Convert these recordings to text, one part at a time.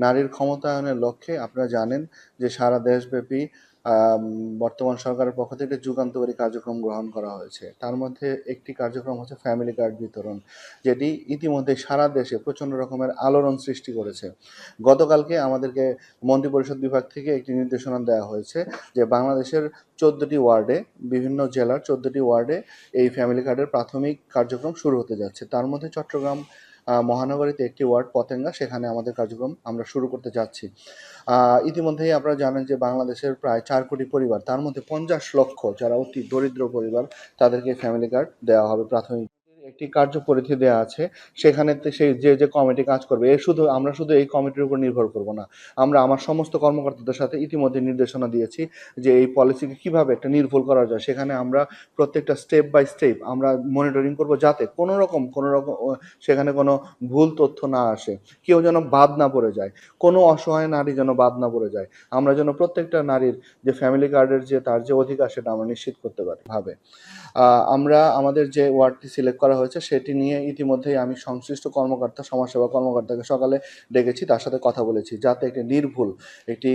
নারীর ক্ষমতায়নের লক্ষ্যে আপনারা জানেন যে সারা দেশব্যাপী বর্তমান সরকারের পক্ষ থেকে যুগান্তকারী কার্যক্রম গ্রহণ করা হয়েছে। তার মধ্যে একটি কার্যক্রম হচ্ছে ফ্যামিলি কার্ড বিতরণ, যেটি ইতিমধ্যে সারা দেশে প্রচণ্ড রকমের আলোড়ন সৃষ্টি করেছে। গতকালকে আমাদেরকে মন্ত্রিপরিষদ বিভাগ থেকে একটি নির্দেশনা দেওয়া হয়েছে যে বাংলাদেশের 14টি ওয়ার্ডে, বিভিন্ন জেলার 14টি ওয়ার্ডে এই ফ্যামিলি কার্ডের প্রাথমিক কার্যক্রম শুরু হতে যাচ্ছে। তার মধ্যে চট্টগ্রাম মহানগরীতে একটি ওয়ার্ড পতেঙ্গা, সেখানে আমাদের কার্যক্রম আমরা শুরু করতে যাচ্ছি। ইতিমধ্যেই আপনারা জানেন যে বাংলাদেশের প্রায় 4 কোটি পরিবার, তার মধ্যে 50 লক্ষ যারা অতি দরিদ্র পরিবার, তাদেরকে ফ্যামিলি কার্ড দেওয়া হবে। প্রাথমিক একটি কার্যপরিধি দেওয়া আছে, সেখানে সেই যে কমিটি কাজ করবে, আমরা শুধু এই কমিটির উপর নির্ভর করব না। আমরা আমার সমস্ত কর্মকর্তাদের সাথে ইতিমধ্যে নির্দেশনা দিয়েছি যে এই পলিসিকে কিভাবে একটা নির্ভুল করা যায়। সেখানে আমরা প্রত্যেকটা স্টেপ বাই স্টেপ আমরা মনিটরিং করব, যাতে কোনো রকম সেখানে কোনো ভুল তথ্য না আসে, কেউ যেন বাদ না পড়ে যায়, কোনো অসহায় নারী যেন বাদ না পড়ে যায়। আমরা যেন প্রত্যেকটা নারীর যে ফ্যামিলি কার্ডের যে তার যে অধিকার, সেটা আমরা নিশ্চিত করতে পারি ভাবে। আমরা আমাদের যে ওয়ার্ডটি সিলেক্ট করা হয়েছে সেটি নিয়ে ইতিমধ্যেই আমি সংশ্লিষ্ট কর্মকর্তা, সমাজসেবা কর্মকর্তাকে সকালে ডেকেছি, তার সাথে কথা বলেছি, যাতে একটি নির্ভুল একটি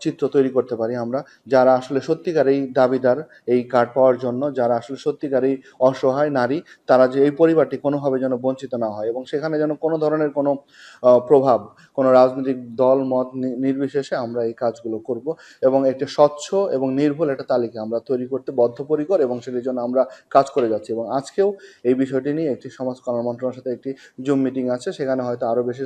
চিত্র তৈরি করতে পারি আমরা, যারা আসলে সত্যিকারেই দাবিদার এই কার্ড পাওয়ার জন্য, যারা আসলে সত্যিকারেই অসহায় নারী, তারা যে এই পরিবারটি কোনোভাবে যেন বঞ্চিত না হয়, এবং সেখানে যেন কোনো ধরনের কোনো প্রভাব, কোনো রাজনৈতিক দল মত নির্বিশেষে আমরা এই কাজগুলো করব, এবং একটা স্বচ্ছ এবং নির্ভুল একটা তালিকা আমরা তৈরি করতে বদ্ধপরিকর, এবং সেটির জন্য আমরা কাজ করে যাচ্ছি। এবং আজকেও এই বিষয়টি নিয়ে একটি সমাজ কল্যাণ মন্ত্রণালয়ের সাথে একটি জুম মিটিং আছে, সেখানে হয়তো আরও বেশি